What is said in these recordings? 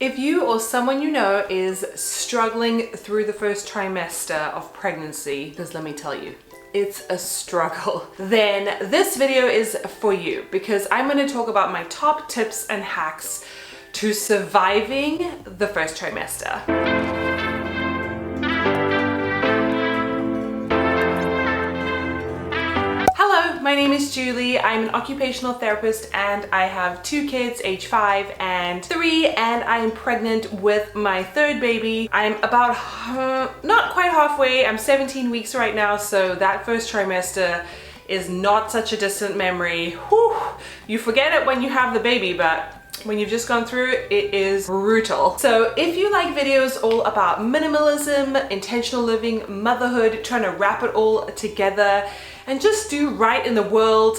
If you or someone you know is struggling through the first trimester of pregnancy, because let me tell you, it's a struggle, then this video is for you because I'm going to talk about my top tips and hacks to surviving the first trimester. Hello, my name is Julie. I'm an occupational therapist and I have 2 kids, age 5 and 3, and I am pregnant with my 3rd baby. I'm about, not quite halfway, I'm 17 weeks right now, so that first trimester is not such a distant memory. Whew, you forget it when you have the baby, but when you've just gone through it is brutal. So if you like videos all about minimalism, intentional living, motherhood, trying to wrap it all together and just do right in the world,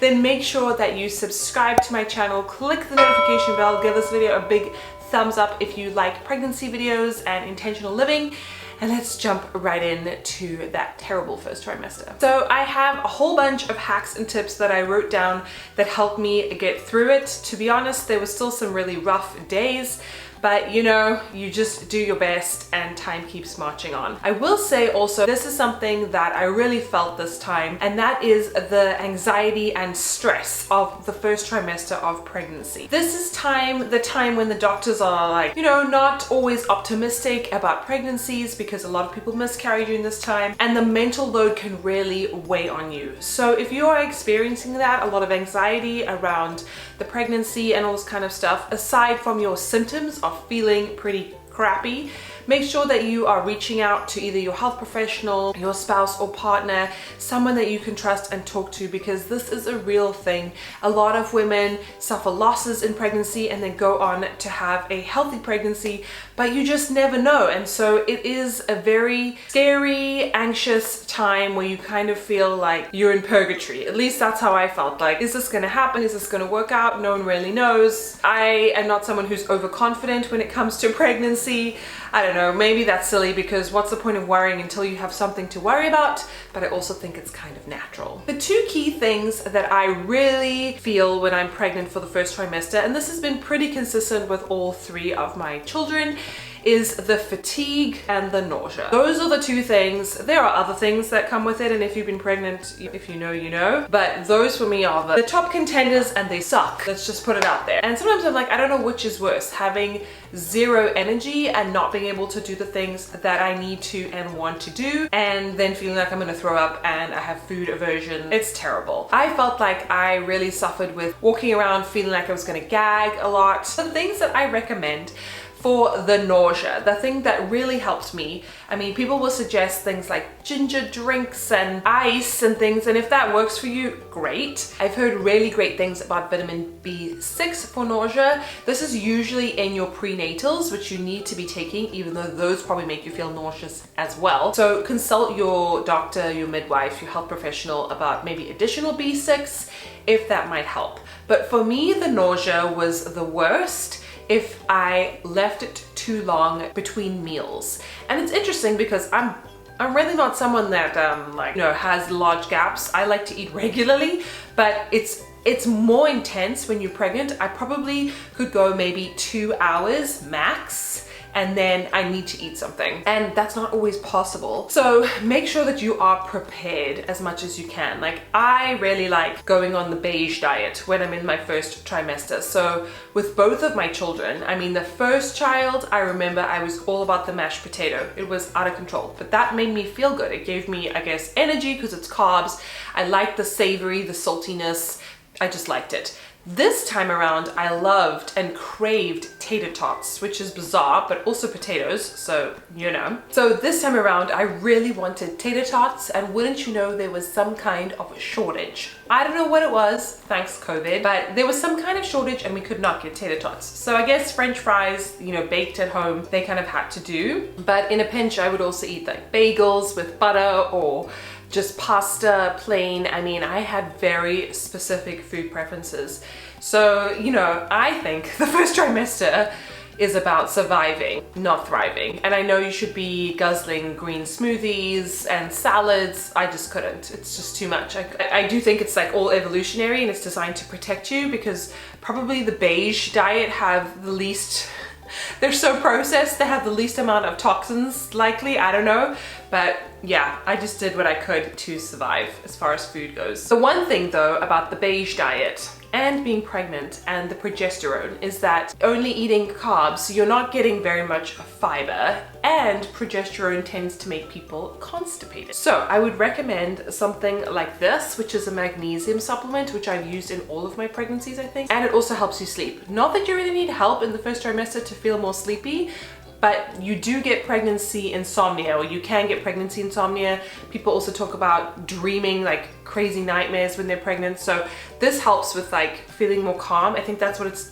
then make sure that you subscribe to my channel, click the notification bell, give this video a big thumbs up if you like pregnancy videos and intentional living. And let's jump right into that terrible first trimester. So I have a whole bunch of hacks and tips that I wrote down that helped me get through it. To be honest, there were still some really rough days, but you know, you just do your best and time keeps marching on. I will say also, this is something that I really felt this time, and that is the anxiety and stress of the first trimester of pregnancy. This is the time when the doctors are like, you know, not always optimistic about pregnancies because a lot of people miscarry during this time, and the mental load can really weigh on you. So if you are experiencing that, a lot of anxiety around the pregnancy and all this kind of stuff, aside from your symptoms of feeling pretty crappy, make sure that you are reaching out to either your health professional, your spouse or partner, someone that you can trust and talk to, because this is a real thing. A lot of women suffer losses in pregnancy and then go on to have a healthy pregnancy, but you just never know. And so it is a very scary, anxious time where you kind of feel like you're in purgatory. At least that's how I felt. Like, is this gonna happen? Is this gonna work out? No one really knows. I am not someone who's overconfident when it comes to pregnancy. I don't know, maybe that's silly because what's the point of worrying until you have something to worry about? But I also think it's kind of natural. The 2 key things that I really feel when I'm pregnant for the first trimester, and this has been pretty consistent with all 3 of my children, is the fatigue and the nausea. Those are the 2 things. There are other things that come with it, and if you've been pregnant, if you know, you know. But those for me are the top contenders, and they suck. Let's just put it out there. And sometimes I'm like, I don't know which is worse, having 0 energy and not being able to do the things that I need to and want to do, and then feeling like I'm gonna throw up and I have food aversion. It's terrible. I felt like I really suffered with walking around feeling like I was gonna gag a lot. The things that I recommend for the nausea, the thing that really helped me, I mean, people will suggest things like ginger drinks and ice and things, and if that works for you, great. I've heard really great things about vitamin B6 for nausea. This is usually in your prenatals, which you need to be taking, even though those probably make you feel nauseous as well. So consult your doctor, your midwife, your health professional about maybe additional B6 if that might help. But for me, the nausea was the worst if I left it too long between meals. And it's interesting because I'm really not someone that like, you know, has large gaps. I like to eat regularly, but it's more intense when you're pregnant. I probably could go maybe 2 hours max, and then I need to eat something. And that's not always possible. So make sure that you are prepared as much as you can. Like, I really like going on the beige diet when I'm in my first trimester. So with both of my children, I mean, the first child, I remember I was all about the mashed potato. It was out of control, but that made me feel good. It gave me, I guess, energy because it's carbs. I liked the savory, the saltiness. I just liked it. This time around, I loved and craved tater tots, which is bizarre, but also potatoes, so you know. So this time around, I really wanted tater tots, and wouldn't you know, there was some kind of a shortage. I don't know what it was, thanks COVID, but there was some kind of shortage and we could not get tater tots. So I guess French fries, you know, baked at home, they kind of had to do. But in a pinch, I would also eat like bagels with butter or just pasta, plain. I mean, I had very specific food preferences. So, you know, I think the first trimester is about surviving, not thriving. And I know you should be guzzling green smoothies and salads. I just couldn't. It's just too much. I do think it's like all evolutionary and it's designed to protect you, because probably the beige diet have the least they're so processed, they have the least amount of toxins likely, I don't know. But yeah, I just did what I could to survive as far as food goes. The one thing though about the beige diet and being pregnant and the progesterone is that only eating carbs, you're not getting very much fiber, and progesterone tends to make people constipated. So I would recommend something like this, which is a magnesium supplement, which I've used in all of my pregnancies, I think. And it also helps you sleep. Not that you really need help in the first trimester to feel more sleepy, but you do get pregnancy insomnia, or you can get pregnancy insomnia. People also talk about dreaming like crazy nightmares when they're pregnant. So this helps with like feeling more calm. I think that's what it's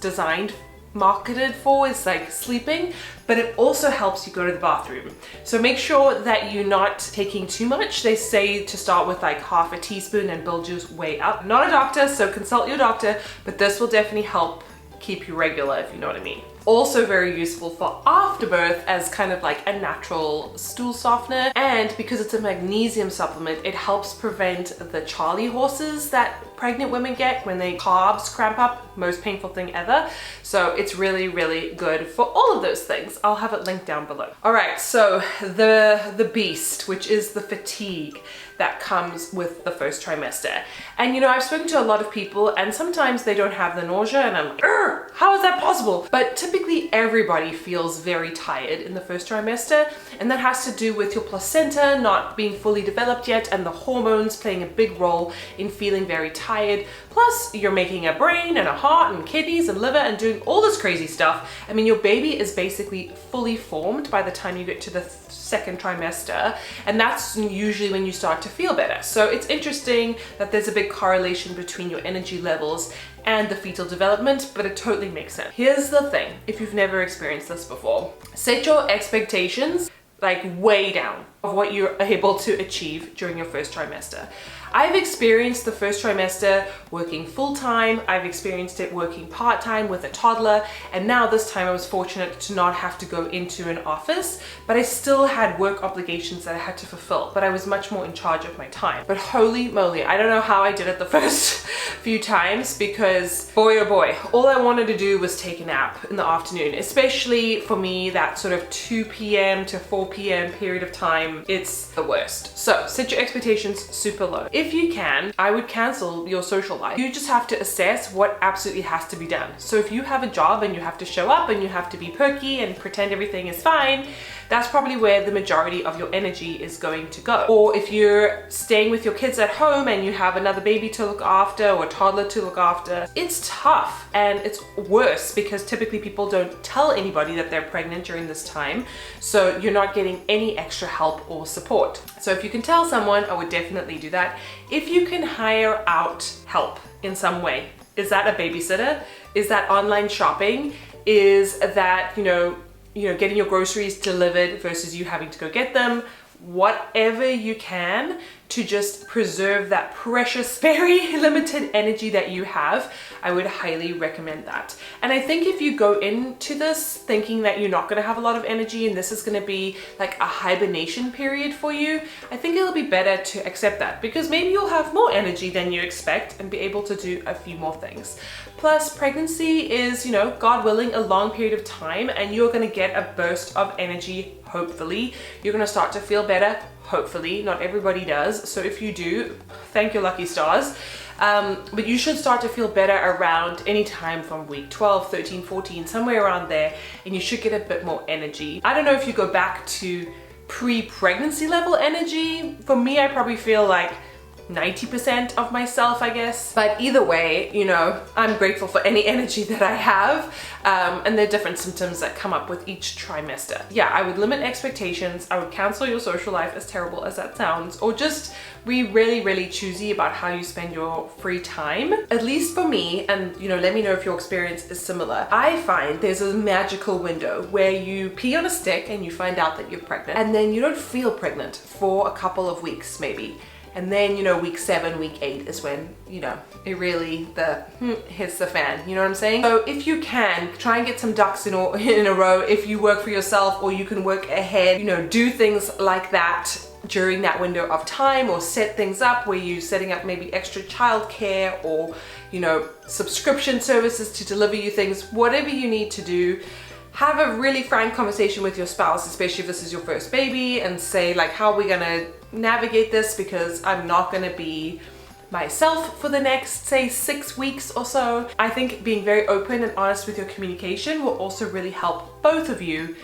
marketed for, is like sleeping, but it also helps you go to the bathroom. So make sure that you're not taking too much. They say to start with like half a teaspoon and build your way up. I'm not a doctor, so consult your doctor, but this will definitely help keep you regular, if you know what I mean. Also very useful for afterbirth as kind of like a natural stool softener, and because it's a magnesium supplement, it helps prevent the Charlie horses that pregnant women get when they carbs cramp up, most painful thing ever. So it's really, really good for all of those things. I'll have it linked down below. All right, so the beast, which is the fatigue that comes with the first trimester. And you know, I've spoken to a lot of people and sometimes they don't have the nausea and I'm like, how is that possible? But typically everybody feels very tired in the first trimester, and that has to do with your placenta not being fully developed yet and the hormones playing a big role in feeling very tired. Plus you're making a brain and a heart and kidneys and liver and doing all this crazy stuff. I mean, your baby is basically fully formed by the time you get to the second trimester, and that's usually when you start to feel better. So it's interesting that there's a big correlation between your energy levels and the fetal development, but it totally makes sense. Here's the thing, if you've never experienced this before, set your expectations like way down of what you're able to achieve during your first trimester. I've experienced the first trimester working full-time, I've experienced it working part-time with a toddler, and now this time I was fortunate to not have to go into an office, but I still had work obligations that I had to fulfill, but I was much more in charge of my time. But holy moly, I don't know how I did it the first few times, because boy oh boy, all I wanted to do was take a nap in the afternoon, especially for me, that sort of 2 p.m. to 4 p.m. period of time, it's the worst. So set your expectations super low. If you can, I would cancel your social life. You just have to assess what absolutely has to be done. So if you have a job and you have to show up and you have to be perky and pretend everything is fine, that's probably where the majority of your energy is going to go. Or if you're staying with your kids at home and you have another baby to look after or a toddler to look after, it's tough and it's worse because typically people don't tell anybody that they're pregnant during this time. So you're not getting any extra help or support. So if you can tell someone, I would definitely do that. If you can hire out help in some way, is that a babysitter? Is that online shopping? Is that, you know, getting your groceries delivered versus you having to go get them? Whatever you can to just preserve that precious, very limited energy that you have, I would highly recommend that. And I think if you go into this thinking that you're not going to have a lot of energy and this is going to be like a hibernation period for you, I think it'll be better to accept that, because maybe you'll have more energy than you expect and be able to do a few more things. Plus, pregnancy is, you know, God willing, a long period of time, and you're going to get a burst of energy, hopefully. You're going to start to feel better, hopefully. Not everybody does, so if you do, thank your lucky stars. But you should start to feel better around any time from week 12, 13, 14, somewhere around there, and you should get a bit more energy. I don't know if you go back to pre-pregnancy level energy. For me, I probably feel like 90% of myself, I guess. But either way, you know, I'm grateful for any energy that I have. And there are different symptoms that come up with each trimester. Yeah, I would limit expectations. I would cancel your social life, as terrible as that sounds, or just be really, really choosy about how you spend your free time. At least for me, and you know, let me know if your experience is similar. I find there's a magical window where you pee on a stick and you find out that you're pregnant, and then you don't feel pregnant for a couple of weeks maybe. And then, you know, week 7, week 8 is when, you know, it really hits the fan, you know what I'm saying? So if you can, try and get some ducks in a row. If you work for yourself or you can work ahead, you know, do things like that during that window of time, or set things up where you're setting up maybe extra childcare or, you know, subscription services to deliver you things, whatever you need to do. have a really frank conversation with your spouse, especially if this is your first baby, and say like, how are we gonna navigate this, because I'm not gonna be myself for the next, say, 6 weeks or so. I think being very open and honest with your communication will also really help both of you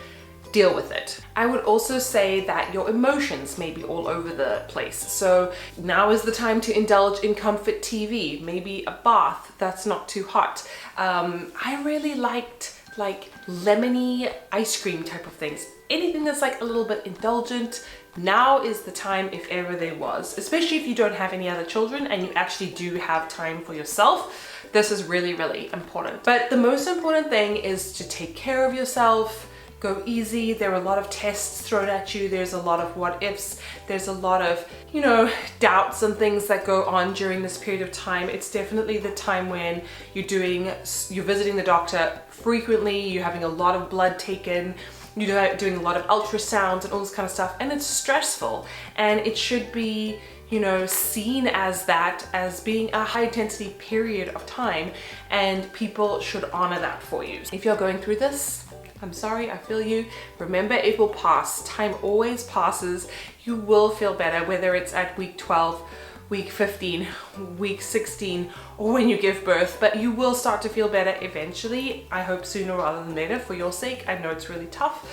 deal with it. I would also say that your emotions may be all over the place. So now is the time to indulge in comfort TV, maybe a bath that's not too hot. I really liked like lemony ice cream type of things. Anything that's like a little bit indulgent. Now is the time, if ever there was, especially if you don't have any other children and you actually do have time for yourself. This is really, really important. But the most important thing is to take care of yourself. Go easy. There are a lot of tests thrown at you. There's a lot of what ifs. There's a lot of, you know, doubts and things that go on during this period of time. It's definitely the time when you're visiting the doctor frequently. You're having a lot of blood taken. You're doing a lot of ultrasounds and all this kind of stuff. And it's stressful. And it should be, you know, seen as that, as being a high intensity period of time. And people should honor that for you. If you're going through this, I'm sorry, I feel you. Remember, it will pass. Time always passes. You will feel better, whether it's at week 12, week 15, week 16, or when you give birth, but you will start to feel better eventually. I hope sooner rather than later, for your sake. I know it's really tough.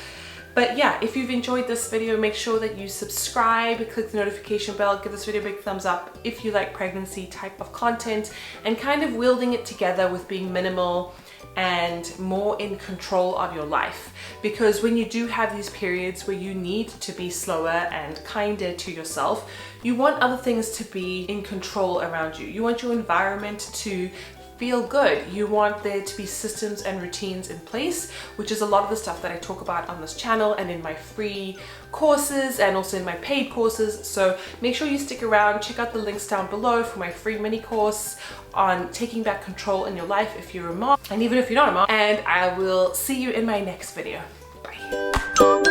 But yeah, if you've enjoyed this video, make sure that you subscribe, click the notification bell, give this video a big thumbs up if you like pregnancy type of content, and kind of wielding it together with being minimal and more in control of your life. Because when you do have these periods where you need to be slower and kinder to yourself, you want other things to be in control around you. You want your environment to feel good. You want there to be systems and routines in place, which is a lot of the stuff that I talk about on this channel and in my free courses and also in my paid courses. So make sure you stick around, check out the links down below for my free mini course on taking back control in your life if you're a mom, and even if you're not a mom. And I will see you in my next video. Bye.